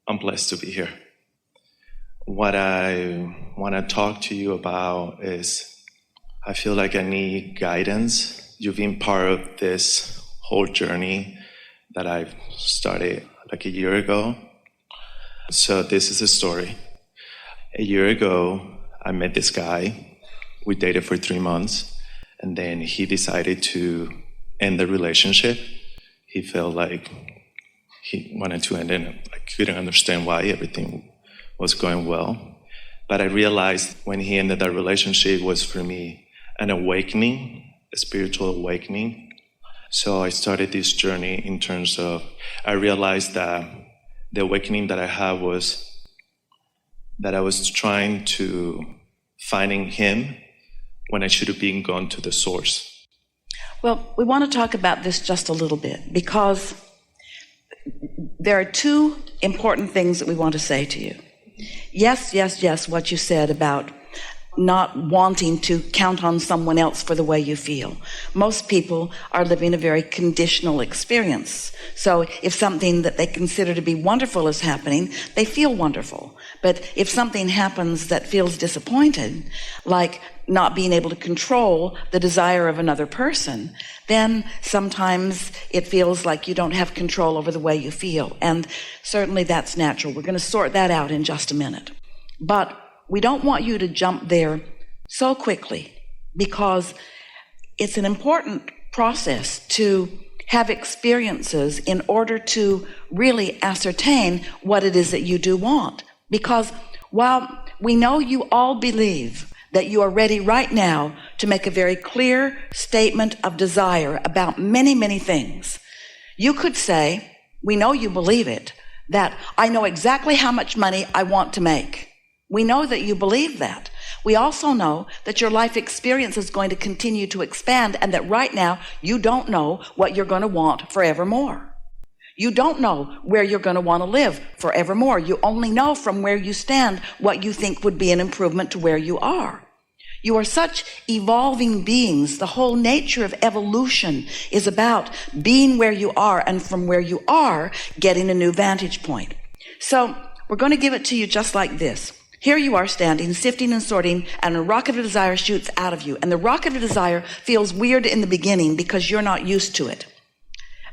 I'm blessed to be here. What I want to talk to you about is I feel like I need guidance. You've been part of this whole journey that I've started like a year ago. So this is a story. A year ago, I met this guy. We dated for 3 months, and then he decided to end the relationship. He felt like he wanted to end it. I couldn't understand why. Everything was going well. But I realized when he ended that relationship was for me an awakening, a spiritual awakening. So I started this journey in terms of, I realized that the awakening that I had was that I was trying to finding him when I should have been gone to the source. Well, we want to talk about this just a little bit because there are two important things that we want to say to you. Yes, what you said about not wanting to count on someone else for the way you feel. Most people are living a very conditional experience. So if something that they consider to be wonderful is happening, they feel wonderful. But if something happens that feels disappointed, like not being able to control the desire of another person, then sometimes it feels like you don't have control over the way you feel. And certainly that's natural. We're going to sort that out in just a minute. But we don't want you to jump there so quickly because it's an important process to have experiences in order to really ascertain what it is that you do want. Because while we know you all believe that you are ready right now to make a very clear statement of desire about many, many things, you could say, we know you believe it, that I know exactly how much money I want to make. We know that you believe that. We also know that your life experience is going to continue to expand and that right now you don't know what you're going to want forevermore. You don't know where you're going to want to live forevermore. You only know from where you stand what you think would be an improvement to where you are. You are such evolving beings. The whole nature of evolution is about being where you are and from where you are getting a new vantage point. So we're going to give it to you just like this. Here you are standing, sifting and sorting, and a rocket of desire shoots out of you. And the rocket of desire feels weird in the beginning because you're not used to it.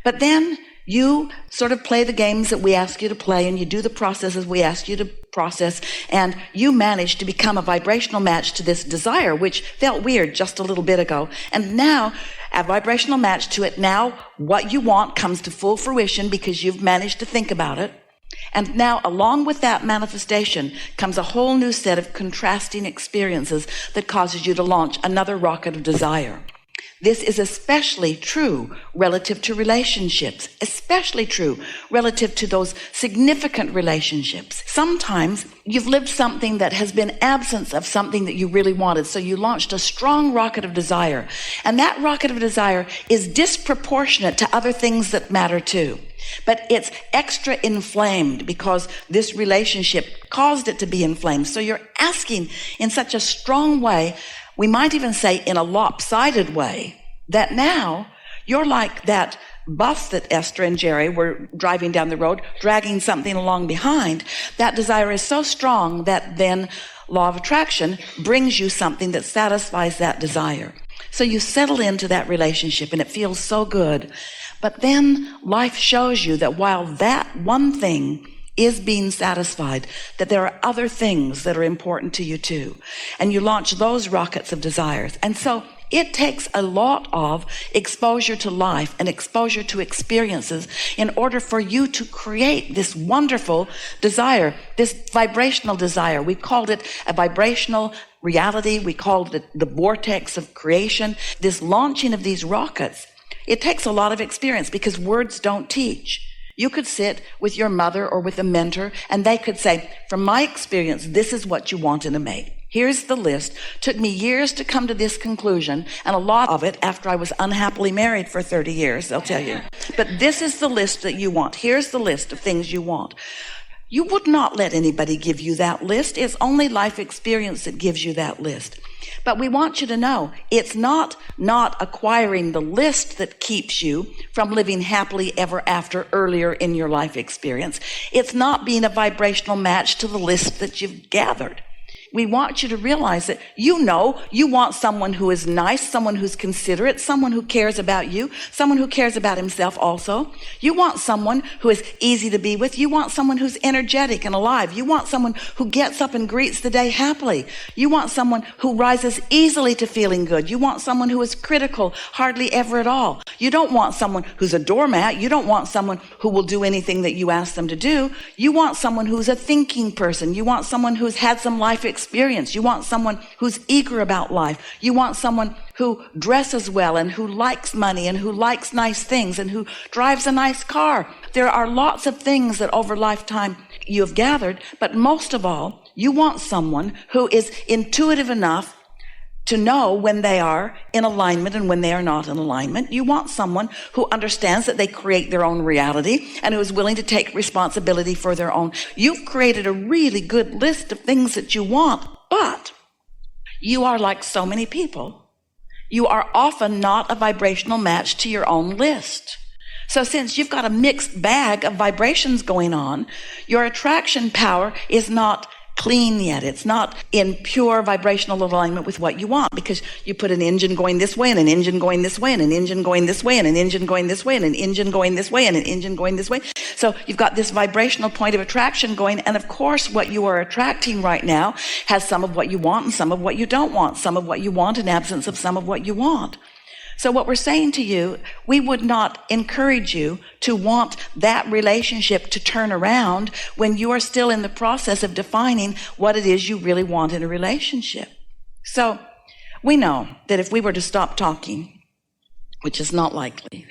But then you sort of play the games that we ask you to play, and you do the processes we ask you to process, and you manage to become a vibrational match to this desire, which felt weird just a little bit ago. And now, a vibrational match to it, now what you want comes to full fruition because you've managed to think about it. And now, along with that manifestation, comes a whole new set of contrasting experiences that causes you to launch another rocket of desire. This is especially true relative to relationships, especially true relative to those significant relationships. Sometimes you've lived something that has been absence of something that you really wanted, so you launched a strong rocket of desire. And that rocket of desire is disproportionate to other things that matter too. But it's extra inflamed because this relationship caused it to be inflamed. So you're asking in such a strong way, we might even say in a lopsided way, that now you're like that bus that Esther and Jerry were driving down the road, dragging something along behind. That desire is so strong that then law of attraction brings you something that satisfies that desire. So you settle into that relationship and it feels so good. But then life shows you that while that one thing is being satisfied, that there are other things that are important to you too. And you launch those rockets of desires. And so it takes a lot of exposure to life and exposure to experiences in order for you to create this wonderful desire, this vibrational desire. We called it a vibrational reality. We called it the vortex of creation. This launching of these rockets, it takes a lot of experience because words don't teach. You could sit with your mother or with a mentor and they could say, from my experience, this is what you want in a mate. Here's the list. Took me years to come to this conclusion, and a lot of it after I was unhappily married for 30 years, they'll tell you. But this is the list that you want. Here's the list of things you want. You would not let anybody give you that list. It's only life experience that gives you that list. But we want you to know it's not acquiring the list that keeps you from living happily ever after earlier in your life experience. It's not being a vibrational match to the list that you've gathered. We want you to realize that you want someone who is nice, someone who's considerate, someone who cares about you, someone who cares about himself also. You want someone who is easy to be with. You want someone who's energetic and alive. You want someone who gets up and greets the day happily. You want someone who rises easily to feeling good. You want someone who is critical, hardly ever at all. You don't want someone who's a doormat. You don't want someone who will do anything that you ask them to do. You want someone who's a thinking person. You want someone who's had some life experience. You want someone who's eager about life. You want someone who dresses well and who likes money and who likes nice things and who drives a nice car. There are lots of things that over lifetime you have gathered, but most of all, you want someone who is intuitive enough to know when they are in alignment and when they are not in alignment. You want someone who understands that they create their own reality and who is willing to take responsibility for their own. You've created a really good list of things that you want, but you are like so many people. You are often not a vibrational match to your own list. So since you've got a mixed bag of vibrations going on, your attraction power is not clean yet. It's not in pure vibrational alignment with what you want, because you put an engine going this way and an engine going this way and an engine going this way and an engine going this way and an engine going this way and an engine going this way. So you've got this vibrational point of attraction going, and of course what you are attracting right now has some of what you want and some of what you don't want, some of what you want in absence of some of what you want. So what we're saying to you, we would not encourage you to want that relationship to turn around when you are still in the process of defining what it is you really want in a relationship. So we know that if we were to stop talking, which is not likely,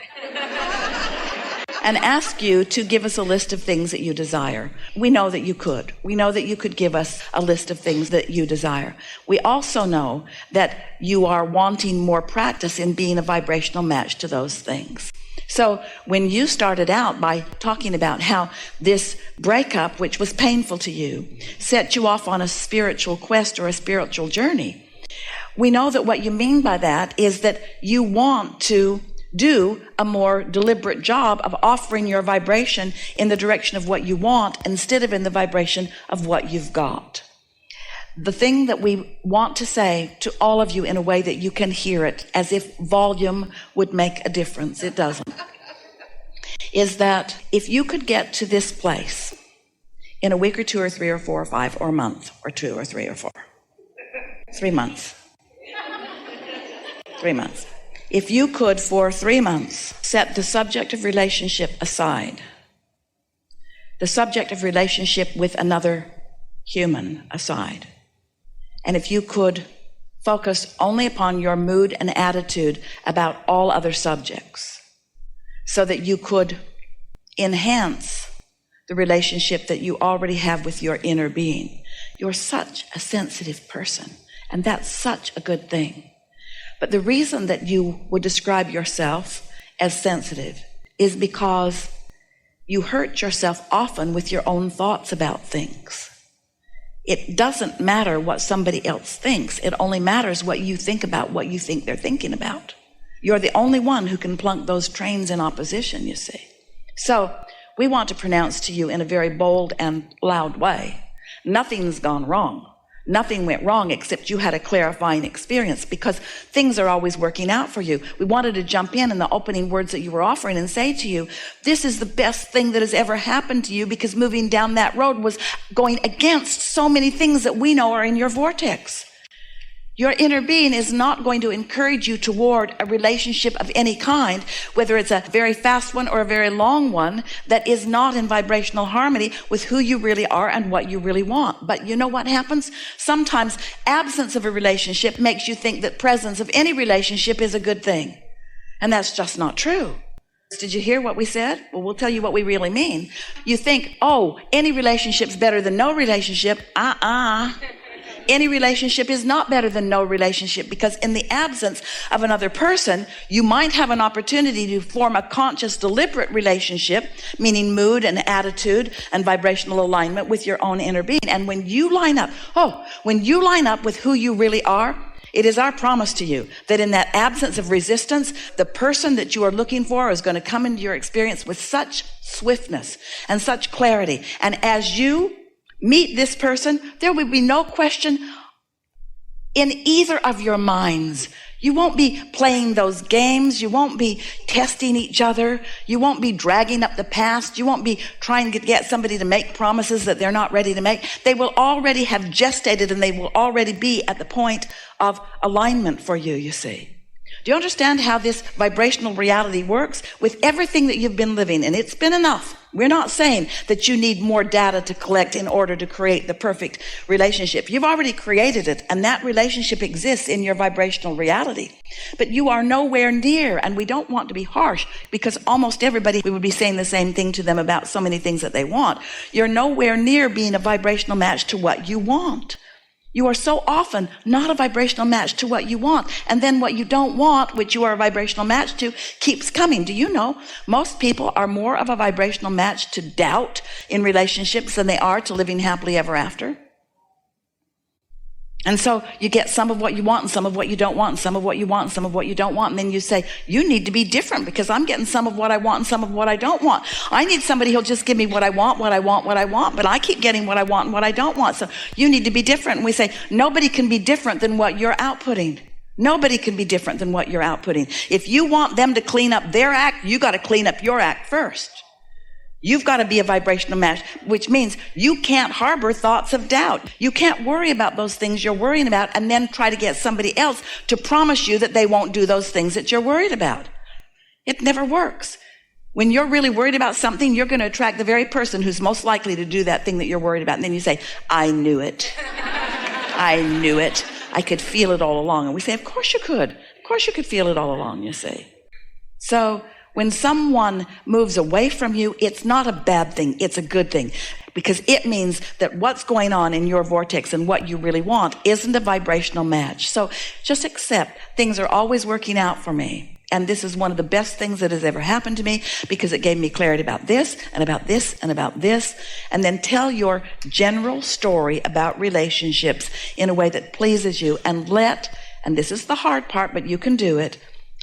and ask you to give us a list of things that you desire, we know that you could. We know that you could give us a list of things that you desire. We also know that you are wanting more practice in being a vibrational match to those things. So when you started out by talking about how this breakup, which was painful to you, set you off on a spiritual quest or a spiritual journey, we know that what you mean by that is that you want to do a more deliberate job of offering your vibration in the direction of what you want instead of in the vibration of what you've got. The thing that we want to say to all of you in a way that you can hear it as if volume would make a difference, it doesn't, is that if you could get to this place in a week or 2 or 3 or 4 or 5 or a month or 2 or 3 or 4, 3 months, 3 months. If you could, for 3 months, set the subject of relationship aside, the subject of relationship with another human aside, and if you could focus only upon your mood and attitude about all other subjects, so that you could enhance the relationship that you already have with your inner being. You're such a sensitive person, and that's such a good thing. But the reason that you would describe yourself as sensitive is because you hurt yourself often with your own thoughts about things. It doesn't matter what somebody else thinks. It only matters what you think about what you think they're thinking about. You're the only one who can plunk those trains in opposition, you see. So we want to pronounce to you in a very bold and loud way, nothing's gone wrong. Nothing went wrong except you had a clarifying experience, because things are always working out for you. We wanted to jump in the opening words that you were offering and say to you, this is the best thing that has ever happened to you, because moving down that road was going against so many things that we know are in your vortex. Your inner being is not going to encourage you toward a relationship of any kind, whether it's a very fast one or a very long one, that is not in vibrational harmony with who you really are and what you really want. But you know what happens? Sometimes absence of a relationship makes you think that presence of any relationship is a good thing. And that's just not true. Did you hear what we said? Well, we'll tell you what we really mean. You think, oh, any relationship's better than no relationship. Any relationship is not better than no relationship, because in the absence of another person, you might have an opportunity to form a conscious, deliberate relationship, meaning mood and attitude and vibrational alignment with your own inner being. And when you line up with who you really are, it is our promise to you that in that absence of resistance, the person that you are looking for is going to come into your experience with such swiftness and such clarity. And as you meet this person, there will be no question in either of your minds. You won't be playing those games. You won't be testing each other. You won't be dragging up the past. You won't be trying to get somebody to make promises that they're not ready to make. They will already have gestated, and they will already be at the point of alignment for you, you see. Do you understand how this vibrational reality works? With everything that you've been living, and it's been enough. We're not saying that you need more data to collect in order to create the perfect relationship. You've already created it, and that relationship exists in your vibrational reality. But you are nowhere near, and we don't want to be harsh, because almost everybody, we would be saying the same thing to them about so many things that they want. You're nowhere near being a vibrational match to what you want. You are so often not a vibrational match to what you want. And then what you don't want, which you are a vibrational match to, keeps coming. Do you know most people are more of a vibrational match to doubt in relationships than they are to living happily ever after? And so you get some of what you want and some of what you don't want and some of what you want and some of what you don't want. And then you say, you need to be different because I'm getting some of what I want and some of what I don't want. I need somebody who'll just give me what I want, but I keep getting what I want and what I don't want. So you need to be different. And we say, nobody can be different than what you're outputting. Nobody can be different than what you're outputting. If you want them to clean up their act, you got to clean up your act first. You've got to be a vibrational match, which means you can't harbor thoughts of doubt. You can't worry about those things you're worrying about and then try to get somebody else to promise you that they won't do those things that you're worried about. It never works. When you're really worried about something, you're going to attract the very person who's most likely to do that thing that you're worried about. And then you say, I knew it. I knew it. I could feel it all along. And we say, of course you could. Of course you could feel it all along, you see. So when someone moves away from you, it's not a bad thing, it's a good thing, because it means that what's going on in your vortex and what you really want isn't a vibrational match. So just accept things are always working out for me. And this is one of the best things that has ever happened to me, because it gave me clarity about this and about this and about this. And then tell your general story about relationships in a way that pleases you, and and this is the hard part, but you can do it,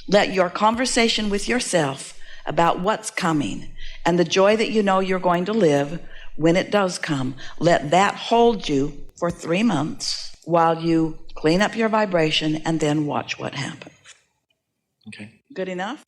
let your conversation with yourself about what's coming and the joy that you know you're going to live when it does come, let that hold you for 3 months while you clean up your vibration and then watch what happens. Okay. Good enough?